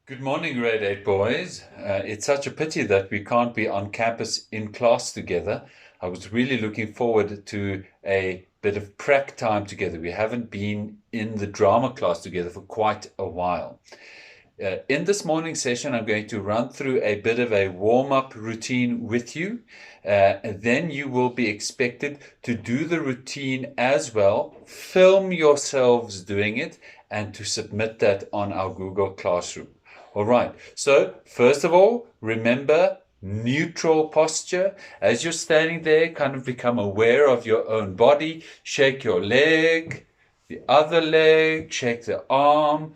Good morning, grade 8 boys. It's such a pity that we can't be on campus in class together. I was really looking forward to a bit of prac time together. We haven't been in the drama class together for quite a while. In this morning session, I'm going to run through a bit of a warm-up routine with you. And then you will be expected to do the routine as well, film yourselves doing it, and to submit that on our Google Classroom. All right, so first of all, remember neutral posture. As you're standing there, kind of become aware of your own body. Shake your leg, the other leg, shake the arm.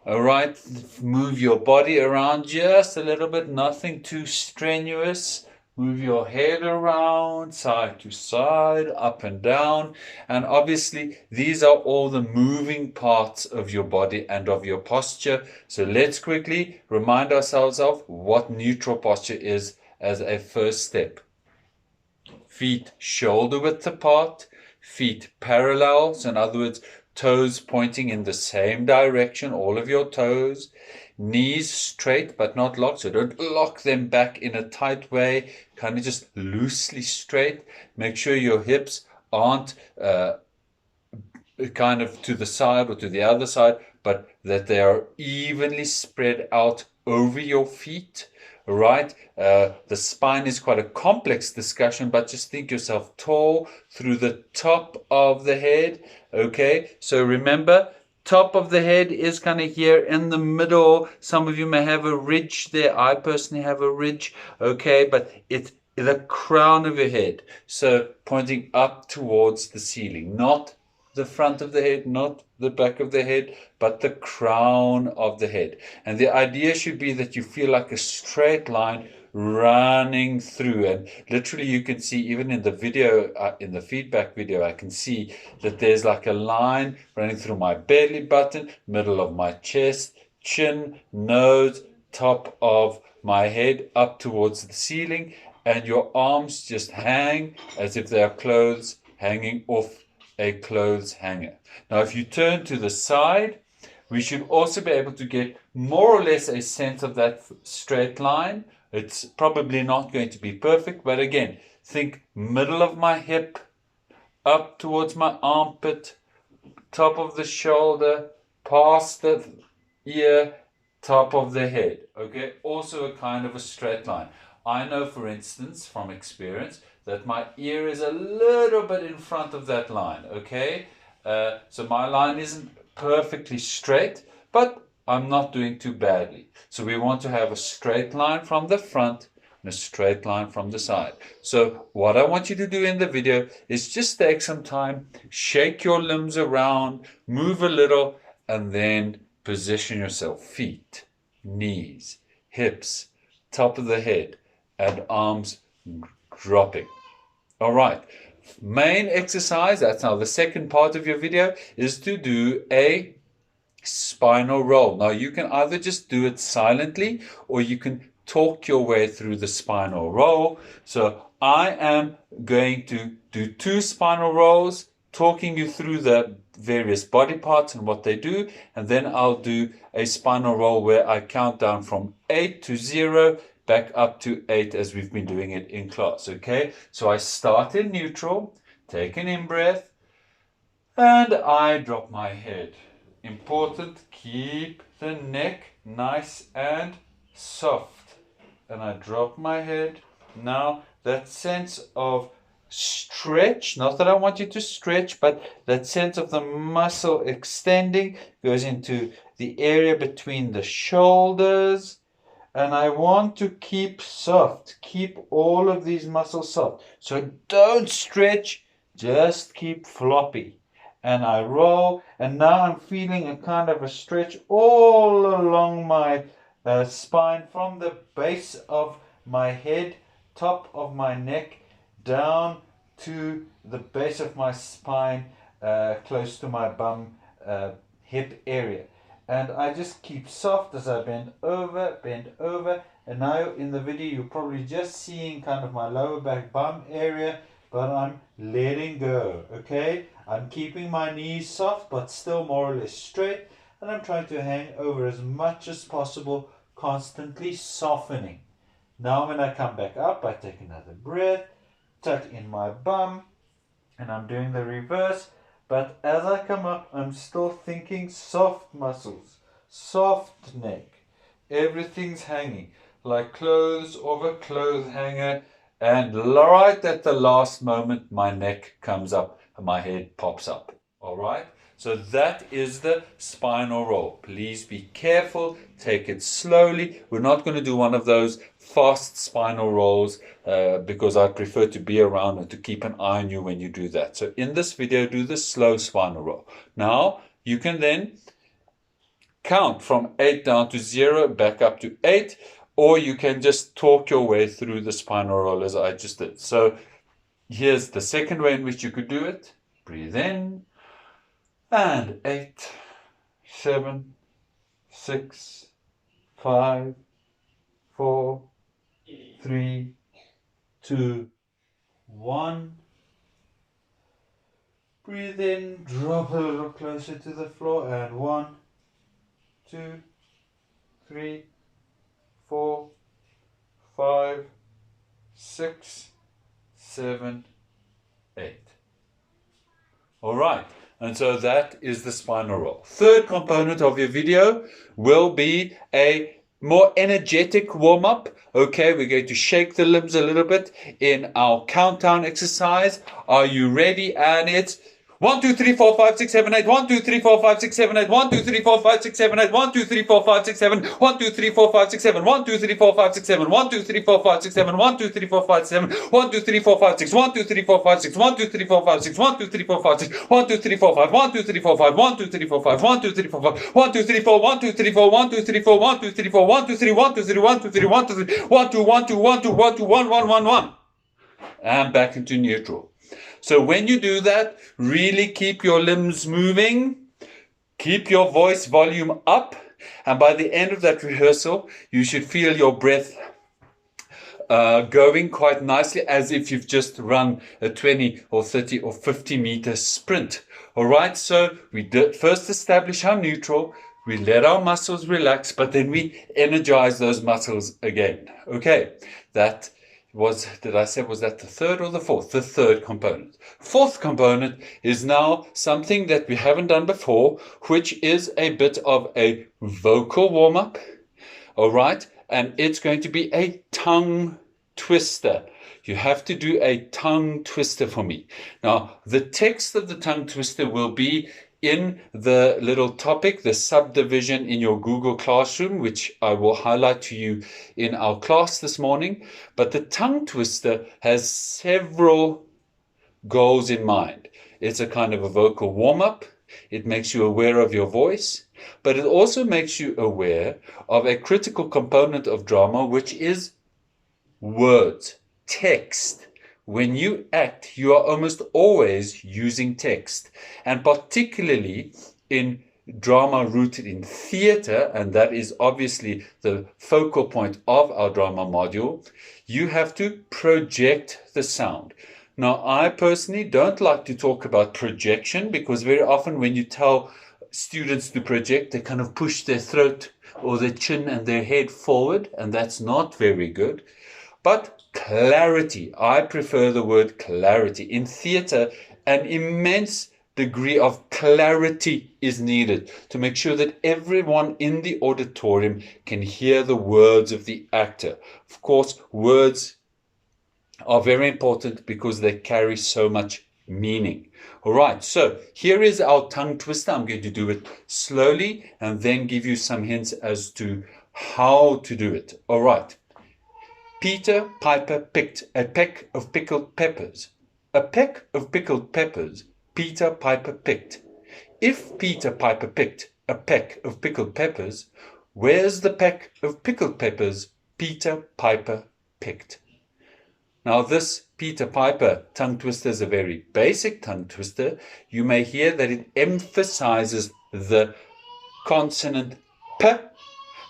All right, move your body around just a little bit, nothing too strenuous. Move your head around, side to side, up and down. And obviously, these are all the moving parts of your body and of your posture. So let's quickly remind ourselves of what neutral posture is as a first step. Feet shoulder width apart, feet parallel. So in other words, toes pointing in the same direction, all of your toes. Knees straight but not locked, so don't lock them back in a tight way, kind of just loosely straight. Make sure your hips aren't kind of to the side or to the other side, but that they are evenly spread out over your feet. Right? The spine is quite a complex discussion, but just think yourself tall through the top of the head. Okay, so remember, top of the head is kind of here in the middle. Some of you may have a ridge there. I personally have a ridge. Okay, but it's the crown of your head. So pointing up towards the ceiling, not the front of the head, not the back of the head, but the crown of the head. And the idea should be that you feel like a straight line running through. And literally you can see, even in the video, in the feedback video, I can see that there's like a line running through my belly button, middle of my chest, chin, nose, top of my head, up towards the ceiling. And your arms just hang as if they are clothes hanging off a clothes hanger. Now, if you turn to the side, we should also be able to get more or less a sense of that straight line. It's probably not going to be perfect, but again, think middle of my hip, up towards my armpit, top of the shoulder, past the ear, top of the head. Okay, also a kind of a straight line. I know, for instance, from experience, that my ear is a little bit in front of that line. Okay, so my line isn't perfectly straight, but I'm not doing too badly. So we want to have a straight line from the front and a straight line from the side. So what I want you to do in the video is just take some time, shake your limbs around, move a little, and then position yourself. Feet, knees, hips, top of the head, and arms dropping. All right. Main exercise, that's now the second part of your video, is to do a spinal roll. Now you can either just do it silently or you can talk your way through the spinal roll. So I am going to do 2 spinal rolls, talking you through the various body parts and what they do, and then I'll do a spinal roll where I count down from 8 to 0 back up to 8 as we've been doing it in class. Okay, so I start in neutral, take an in-breath, and I drop my head. Important, keep the neck nice and soft. And I drop my head. Now that sense of stretch, not that I want you to stretch, but that sense of the muscle extending goes into the area between the shoulders. And I want to keep soft, keep all of these muscles soft. So don't stretch, just keep floppy. And I roll, and now I'm feeling a kind of a stretch all along my spine, from the base of my head, top of my neck, down to the base of my spine, close to my bum, hip area. And I just keep soft as I bend over, and now in the video you're probably just seeing kind of my lower back bum area, but I'm letting go. Okay, I'm keeping my knees soft but still more or less straight. and I'm trying to hang over as much as possible, constantly softening. Now when I come back up, I take another breath, tuck in my bum, and I'm doing the reverse. But as I come up, I'm still thinking soft muscles, soft neck. Everything's hanging like clothes over clothes hanger. And right at the last moment, my neck comes up and my head pops up. All right? So that is the spinal roll. Please be careful. Take it slowly. We're not going to do one of those fast spinal rolls because I prefer to be around and to keep an eye on you when you do that. So in this video, do the slow spinal roll. Now, you can then count from 8 down to 0, back up to 8, or you can just talk your way through the spinal roll as I just did. So here's the second way in which you could do it. Breathe in, and 8, 7, 6, 5, 4, 3, 2, 1. Breathe in, drop a little closer to the floor, and 1, 2, 3, 4, 5, 6, 7, 8. All right. And so that is the spinal roll. Third component of your video will be a more energetic warm-up. Okay, we're going to shake the limbs a little bit in our countdown exercise. Are you ready? And it's 1, 2, 3, 4, 5, 6, 7, 8. 1, 2, 3, 4, 5, 6, 7, 8. 1, 2, 3, 4, 5, 6, 7, 8. 1, 2, 3, 4, 5, 6, 7. 1, 2, 3, 4, 5, 6, 7. 1, 2, 3, 4, 5, 6, 7. 1, 2, 3, 4, 5, 6, 7. 1, 2, 3, 4, 5, 7. 1, 2, 3, 4, 5, 6. 1, 2, 3, 4, 5, 6. 1, 2, 3, 4, 5, 6. 1, 2, 3, 4, 5, 6. 1, 2, 3, 4, 5. 1, 2, 3, 4, 5. 1, 2, 3, 4, 5. 1, 2, 3, 4, 5. 1, 2, 3, 4. 1, 2, 3, 4. 1, 2, 3, 4. 1, 2, 3, 4. 1, 2, 3. 1, 2, 3. 1, 2, 3. 1, 2, 3. 1, 2, 1, 2, 1, 2, 1, 2, 1, 1, 1, 1. And back into neutral. So when you do that, really keep your limbs moving. Keep your voice volume up, and by the end of that rehearsal, you should feel your breath going quite nicely, as if you've just run a 20 or 30 or 50 meter sprint. All right, so we did first establish our neutral, we let our muscles relax, but then we energize those muscles again. Okay, that was, did I say, was that the third or the fourth? The third component. Fourth component is now something that we haven't done before, which is a bit of a vocal warm-up. All right, and it's going to be a tongue twister. You have to do a tongue twister for me. Now, the text of the tongue twister will be in the little topic, the subdivision in your Google Classroom, which I will highlight to you in our class this morning. But the tongue twister has several goals in mind. It's a kind of a vocal warm-up. It makes you aware of your voice, but it also makes you aware of a critical component of drama, which is words, text. When you act, you are almost always using text, and particularly in drama rooted in theater, and that is obviously the focal point of our drama module, you have to project the sound. Now, I personally don't like to talk about projection, because very often when you tell students to project, they kind of push their throat or their chin and their head forward, and that's not very good. But clarity, I prefer the word clarity. In theater, an immense degree of clarity is needed to make sure that everyone in the auditorium can hear the words of the actor. Of course, words are very important because they carry so much meaning. All right, so here is our tongue twister. I'm going to do it slowly and then give you some hints as to how to do it. All right. Peter Piper picked a peck of pickled peppers. A peck of pickled peppers Peter Piper picked. If Peter Piper picked a peck of pickled peppers, where's the peck of pickled peppers Peter Piper picked? Now, this Peter Piper tongue twister is a very basic tongue twister. You may hear that it emphasizes the consonant P,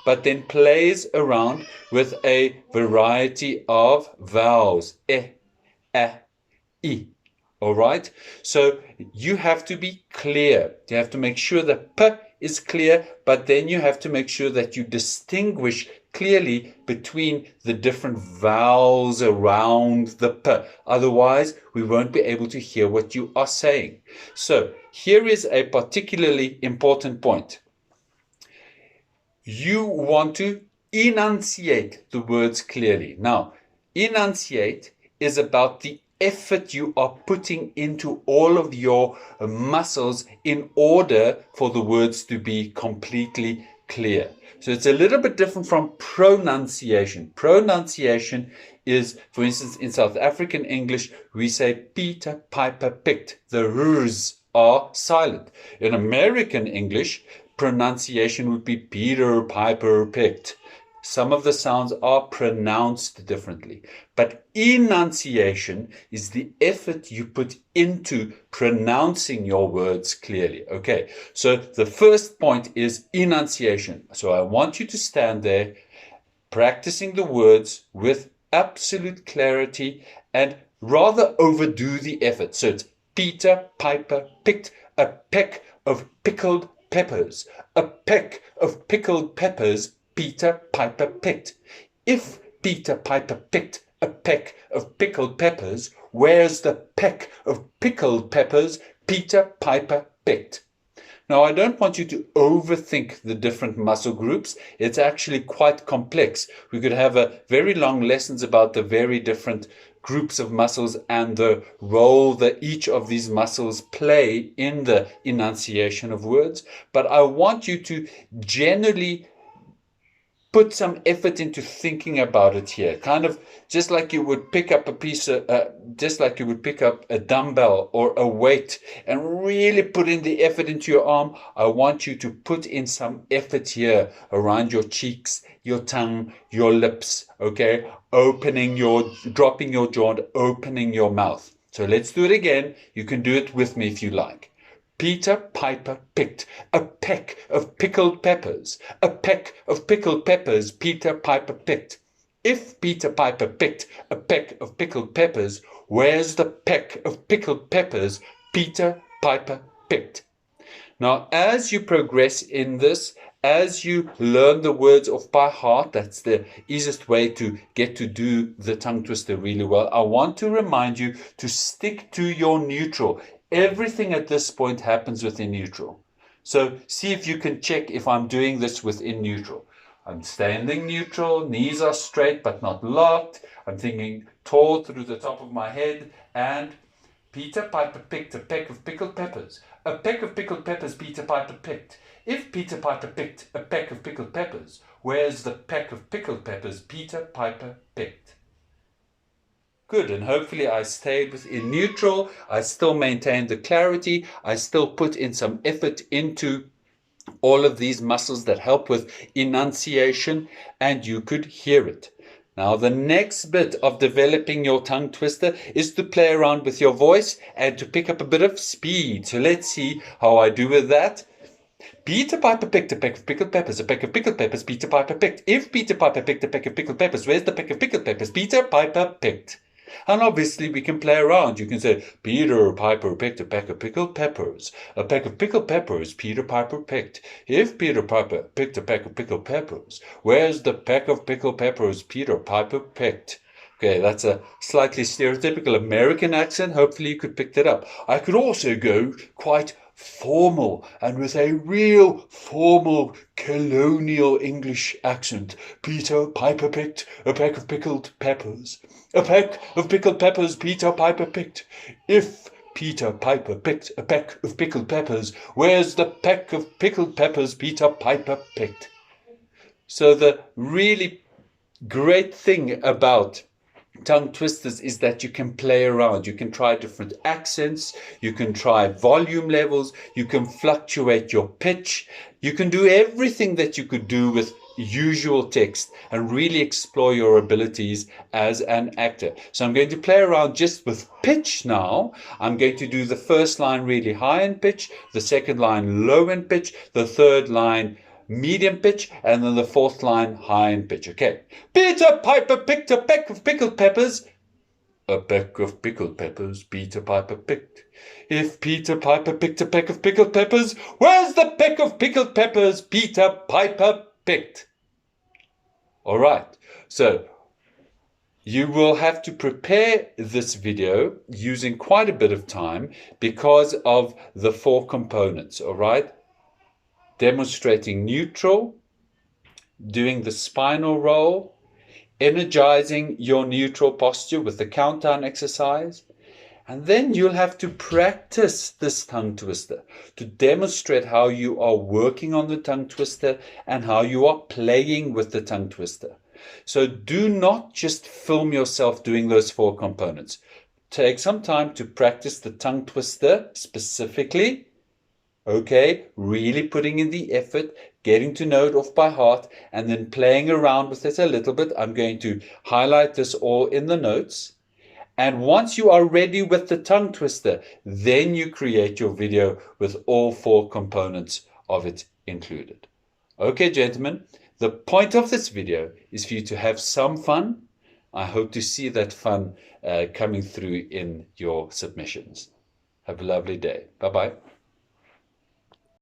but then plays around with a variety of vowels. E, A, I. All right? So you have to be clear. You have to make sure the P is clear, but then you have to make sure that you distinguish clearly between the different vowels around the p. Otherwise, we won't be able to hear what you are saying. So here is a particularly important point. You want to enunciate the words clearly. Now, enunciate is about the effort you are putting into all of your muscles in order for the words to be completely clear. So it's a little bit different from pronunciation. Pronunciation is, for instance, in South African English, we say Peter Piper picked. The r's are silent. In American English, pronunciation would be Peter Piper picked. Some of the sounds are pronounced differently, but enunciation is the effort you put into pronouncing your words clearly. Okay, so the first point is enunciation. So I want you to stand there practicing the words with absolute clarity and rather overdo the effort. So it's Peter Piper picked a peck of pickled peppers. A peck of pickled peppers Peter Piper picked. If Peter Piper picked a peck of pickled peppers, where's the peck of pickled peppers Peter Piper picked? Now, I don't want you to overthink the different muscle groups. It's actually quite complex. We could have a very long lessons about the very different groups of muscles and the role that each of these muscles play in the enunciation of words. But I want you to generally put some effort into thinking about it here, kind of just like you would pick up a piece of, just like you would pick up a dumbbell or a weight and really put in the effort into your arm. I want you to put in some effort here around your cheeks, your tongue, your lips, okay? Dropping your jaw and opening your mouth. So let's do it again. You can do it with me if you like. Peter Piper picked a peck of pickled peppers. A peck of pickled peppers Peter Piper picked. If Peter Piper picked a peck of pickled peppers, where's the peck of pickled peppers Peter Piper picked? Now, as you progress in this, as you learn the words off by heart, that's the easiest way to get to do the tongue twister really well. I want to remind you to stick to your neutral. Everything at this point happens within neutral. So see if you can check if I'm doing this within neutral. I'm standing neutral, knees are straight but not locked. I'm thinking tall through the top of my head, and Peter Piper picked a peck of pickled peppers. A peck of pickled peppers Peter Piper picked. If Peter Piper picked a peck of pickled peppers, where's the peck of pickled peppers Peter Piper picked? Good, and hopefully I stayed within neutral. I still maintained the clarity. I still put in some effort into all of these muscles that help with enunciation, and you could hear it. Now, the next bit of developing your tongue twister is to play around with your voice and to pick up a bit of speed. So let's see how I do with that. Peter Piper picked a peck of pickled peppers. A peck of pickled peppers Peter Piper picked. If Peter Piper picked a peck of pickled peppers, where's the peck of pickled peppers Peter Piper picked? And obviously we can play around. You can say, Peter Piper picked a peck of pickled peppers. A peck of pickled peppers Peter Piper picked. If Peter Piper picked a peck of pickled peppers, where's the peck of pickled peppers Peter Piper picked? Okay, that's a slightly stereotypical American accent. Hopefully you could pick that up. I could also go quite formal and with a real formal colonial English accent. Peter Piper picked a peck of pickled peppers. A peck of pickled peppers Peter Piper picked. If Peter Piper picked a peck of pickled peppers, where's the peck of pickled peppers Peter Piper picked? So the really great thing about tongue twisters is that you can play around. You can try different accents. You can try volume levels. You can fluctuate your pitch. You can do everything that you could do with usual text and really explore your abilities as an actor. So I'm going to play around just with pitch now. I'm going to do the first line really high in pitch, the second line low in pitch, the third line medium pitch, and then the fourth line high in pitch. Okay. Peter Piper picked a peck of pickled peppers. A peck of pickled peppers Peter Piper picked. If Peter Piper picked a peck of pickled peppers, where's the peck of pickled peppers Peter Piper picked? All right, so you will have to prepare this video using quite a bit of time because of the 4 components, all right? Demonstrating neutral, doing the spinal roll, energizing your neutral posture with the countdown exercise, and then you'll have to practice this tongue twister to demonstrate how you are working on the tongue twister and how you are playing with the tongue twister. So do not just film yourself doing those 4 components. Take some time to practice the tongue twister specifically. Okay, really putting in the effort, getting to know it off by heart, and then playing around with it a little bit. I'm going to highlight this all in the notes. And once you are ready with the tongue twister, then you create your video with all 4 components of it included. Okay, gentlemen, the point of this video is for you to have some fun. I hope to see that fun coming through in your submissions. Have a lovely day. Bye-bye.